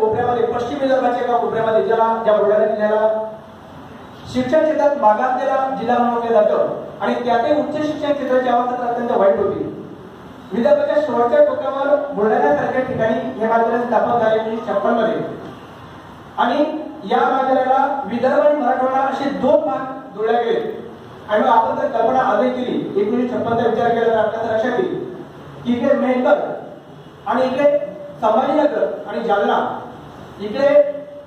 कोपऱ्यामध्ये, पश्चिम विदर्भाच्या एका कोपऱ्यामध्ये ज्या बुलढाणा जिल्ह्याला शिक्षण क्षेत्रात मागासलेला जिल्हा म्हणून ओळखलं जातं आणि त्यातही उच्च शिक्षण क्षेत्राची अवस्था अत्यंत वाईट होती. विदर्भाच्या शेवटच्या टोकावर बुलढाण्यासारख्या ठिकाणी हे महाविद्यालय स्थापन झाले 1956 मध्ये. आणि या महाविद्यालयाला विदर्भ आणि मराठवाडा असे दोन भाग जोडले गेले. आणि आपण जर कल्पना आधी केली 1956 चा विचार केला तर आपल्याला लक्षात येईल की इकडे मेहकर आणि इकडे संभाजीनगर आणि जालना, इकडे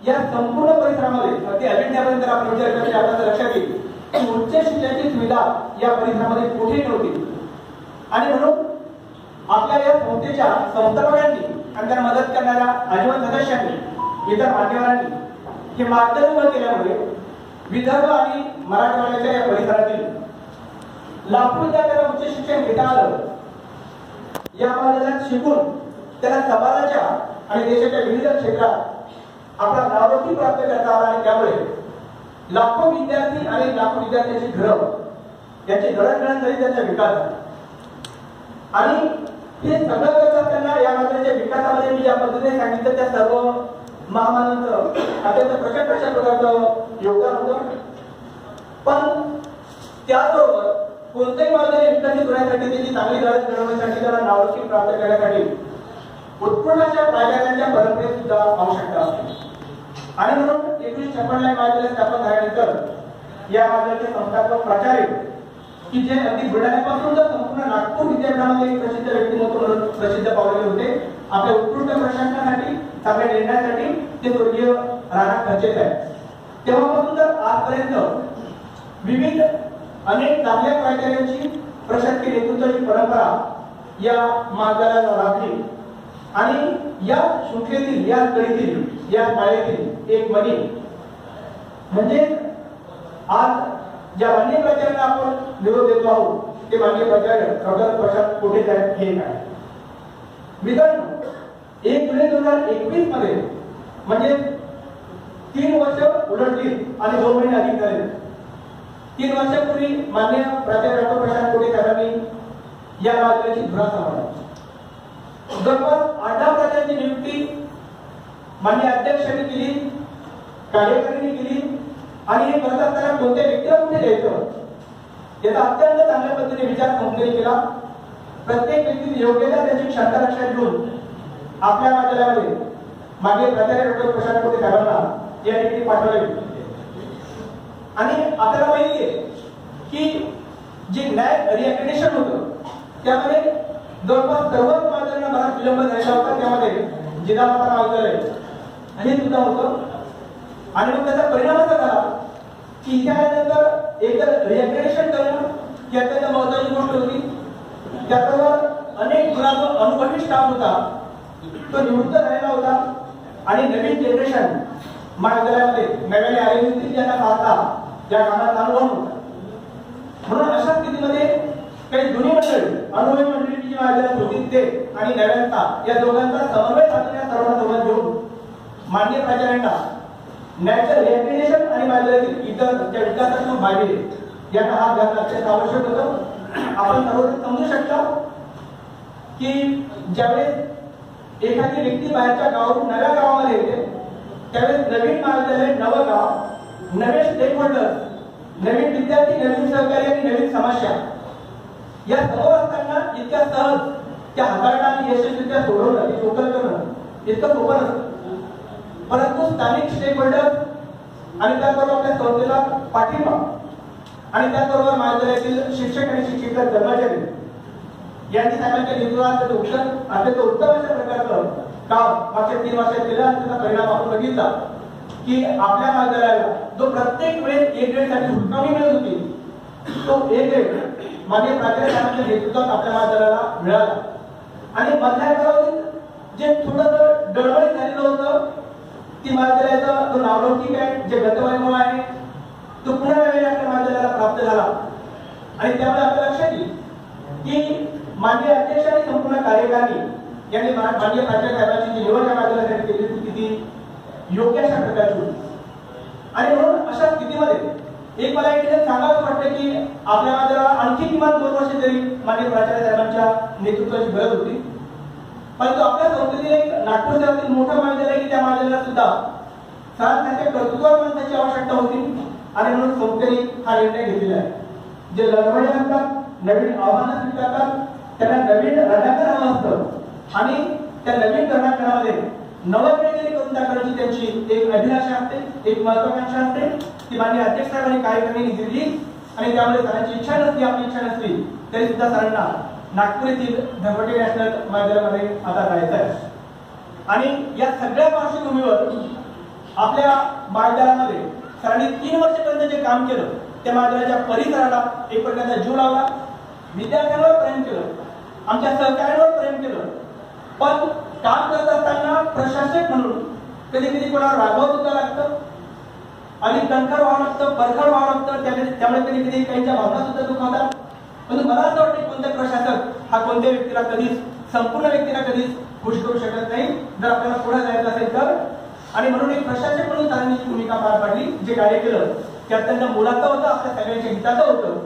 या संपूर्ण परिसरामध्ये अगदी अजिंठ्यापर्यंत आपण विचार केला तर आपल्याला लक्षात येईल की उच्च शिक्षणाची सुविधा या परिसरामध्ये कुठेही नव्हती. आणि म्हणून आपल्या या संस्थेच्या संस्थापकांनी आणि त्यांना मदत करणाऱ्या आजीवन सदस्यांनी, इतर मान्यवरांनी हे मार्गदर्शन केल्यामुळे विदर्भ आणि मराठवाड्याच्या या परिसरातील लाखो विद्यार्थ्यांना उच्च शिक्षण घेता आलं. या महाविद्यालयात शिकून त्यांना समाजाच्या आणि देशाच्या विविध क्षेत्रात आपला नावलौकिक प्राप्त करता आला. आणि त्यामुळे लाखो विद्यार्थी आणि लाखो विद्यार्थ्यांची घरं याची दळणवळण झाली, त्यांचा विकास झाला. आणि हे सगळं करत असताना या महाविद्यालयाच्या विकासामध्ये मी ज्या पद्धतीने सांगितलं त्या सर्व महामानवांचं अत्यंत प्रचंड अशा प्रकारचं योगदान होतं. पण त्याचबरोबर कोणत्याही महाविद्यालय विकसित होण्यासाठी, त्याची चांगली दर्जा घडवण्यासाठी, त्याला नावलौकिक प्राप्त करण्यासाठी उत्कृष्ट प्राध्यापकांच्या परंपरेत सुद्धा आवश्यकता असते. आणि म्हणून 1956 ला महाविद्यालय स्थापन झाल्यानंतर या महाविद्यालयाचे संस्थापक प्राचार्य की जे अगदी बुलढाण्यापासून तर संपूर्ण नागपूर विद्यापीठामध्ये एक प्रसिद्ध व्यक्तिमत्व म्हणून प्रसिद्ध पावलेले होते. आपल्या उत्कृष्ट प्रशासनासाठी, चांगल्या निर्णयासाठी ते स्वर्गीय राणा खर्चेत आहे. तेव्हापासून तर आजपर्यंत विविध अनेक चांगल्या प्राचार्यांची प्रशासकीय नेतृत्वाची परंपरा या महाविद्यालयाला लाभली. आणि या शृंखलेतील, या कळीतील, या पायातील एक मणी म्हणजे आज ज्या माननीय प्राचार्यांना आपण निरोप देतो आहोत ते माननीय प्राचार्य डॉक्टर प्रशांत कोठे साहेब हे आहे. मित्रांनो, 1 जुलै 2021 मध्ये म्हणजे 3 वर्ष उलटली आणि 2 महिने अधिक झाले. 3 वर्षापूर्वी माननीय प्राचार्य डॉक्टर प्रशांत कोठे साहेबांनी या महाविद्यालयाची धुरा सांभाळली. जवळपास 18 प्राचार्यांची नियुक्ती माननीय अध्यक्षांनी केली, कार्यकारिणीने केली. आणि हे करत असताना कोणत्या व्यक्तीला कुठे द्यायचं याचा अत्यंत चांगल्या पद्धतीने विचार संस्थेने केला. प्रत्येक व्यक्तीची योग्यता, त्याची क्षमता लक्षात घेऊन आपल्या महाविद्यालयामध्ये मागे प्राचार्य डॉक्टर प्रशांत कोठे साहेबांना या ठिकाणी पाठवले. आणि आपल्याला माहिती आहे की जे नॅक रिॲक्रेडिशन होतं त्यामध्ये जवळपास सर्वच महाविद्यालयांना बराच विलंब झालेला होता. त्यामध्ये जिल्हा महाविद्यालय हे सुद्धा होतं. आणि मग त्याचा परिणाम असा झाला की इथे आल्यानंतर एकतर रिॲक्रेडिशन करणं ही अत्यंत महत्वाची गोष्ट होती. त्याबरोबर अनेक जुना जो अनुभवी स्टाफ होता तो निवृत्त झालेला होता. आणि नवीन जनरेशन महाविद्यालयामध्ये नव्याने आलेली होती, ज्यांना पाहता ज्या कामाचा अनुभव होता. म्हणून अशा स्थितीमध्ये काही जुनी मंडळी, अनुभवी मंडळी जी महाविद्यालयात होती ते आणि नव्यांचा या दोघांचा समन्वय साधण्या सर्वांना सोबत घेऊन माननीय प्राचार्यांना नॅचरल रिॲक्रेडिशन आणि महाविद्यालयातील इतर ज्या विकासात्मक बाबी यांना हात घालणं अत्यंत आवश्यक होतं. आपण सर्वजण समजू शकता की ज्यावेळेस एखादी व्यक्ती बाहेरच्या गावातून नव्या गावामध्ये येते त्यावेळेस नवीन महाविद्यालय, नवं गाव, नवे स्टेक होल्डर, नवीन विद्यार्थी, नवीन सहकारी आणि नवीन समस्या या समोर असताना इतक्या सहज त्या हाताळणं आणि यशस्वीरित्या सोडवणं, टोकल करणं इतकं सोपं नसतं. परंतु स्थानिक स्टेक होल्डर आणि त्याचबरोबर आपल्या संस्थेला पाठिंबा आणि त्याचबरोबर महाविद्यालयातील शिक्षक आणि शिक्षिका कर्मचारी यांनी साहेबांच्या नेतृत्वात अत्यंत उत्तम अशा प्रकारचं काम मागच्या 3 वर्षात केलं. आणि त्याचा परिणाम आपण बघितला की आपल्या महाविद्यालयाला जो प्रत्येक वेळेस A ग्रेडसाठी हुलकावणी मिळत होती तो A ग्रेड मागे प्राचार्य साहेबांच्या नेतृत्वात आपल्या महाविद्यालयाला मिळाला. आणि मधल्या काळात जे थोडंसं डळमळीत झालेलं होतं ती महाविद्यालयाचा जो नावलौकिक आहे, जे गतवैभव आहे तो पुन्हा नव्याने आपल्या महाविद्यालयाला प्राप्त झाला. आणि त्यामुळे आपल्या लक्षात येईल की माननीय अध्यक्ष आणि संपूर्ण कार्यकारिणी यांनी माननीय प्राचार्य साहेबांची जी निवड या महाविद्यालयासाठी केली होती ती योग्य अशा प्रकारची होती. आणि म्हणून अशा स्थितीमध्ये एक मला एक सांगावं वाटतं की आपल्या महाविद्यालयाला आणखी किमान 2 वर्ष तरी माननीय प्राचार्य साहेबांच्या नेतृत्वाची गरज होती. परंतु आपल्या संस्थेतील एक नागपूर शहरातील मोठं महाविद्यालय की त्या महाविद्यालयाला सुद्धा सरांसारख्या कर्तृत्ववान माणसाची आवश्यकता होती आणि म्हणून संस्थेने हा निर्णय घेतलेला आहे। जे लढवय्ये असतात, नवीन आव्हानं स्वीकारतात, त्यांना नवीन रणांगण हवं असतं आणि त्या नवीन रणांगणामध्ये नवपिढीने करून दाखवण्याची त्यांची एक अभिलाषा असते, एक महत्वाकांक्षा असते। ती माननीय अध्यक्ष साहेबांनी कार्यक्रमाने दिली आणि त्यामुळे सरांची इच्छा नसली, आपली इच्छा नसली तरी सुद्धा सरांना नागपूर येथील धनवटे नॅशनल महाविद्यालयामध्ये आता जायचं आहे। आणि या सगळ्या पार्श्वभूमीवर आपल्या महाविद्यालयामध्ये सरांनी 3 वर्षापर्यंत जे काम केलं त्या महाविद्यालयाच्या परिसराला एक प्रकारचा जीव लावला, विद्यार्थ्यांवर प्रेम केलं, आमच्या सहकार्यांवर प्रेम केलं। पण काम करत असताना प्रशासक म्हणून कधी कधी कोणावर रागवत सुद्धा लागतं, अधिक दणकर व्हावं लागतं, परखड व्हावं लागतं, त्यामुळे कधी कधी काहींच्या भावना सुद्धा दुखावतात। पण मला असं वाटतं कोणत्या प्रशासक हा कोणत्या व्यक्तीला कधीच, संपूर्ण व्यक्तीला कधीच खुश करू शकत नाही जर आपल्याला पुढे जायचं असेल तर। आणि म्हणून एक प्रशासक म्हणून सरांनी भूमिका पार पाडली, जे कार्य केलं ते अत्यंत मोलाचं होतं, आपल्या सगळ्यांच्या हिताचं होतं।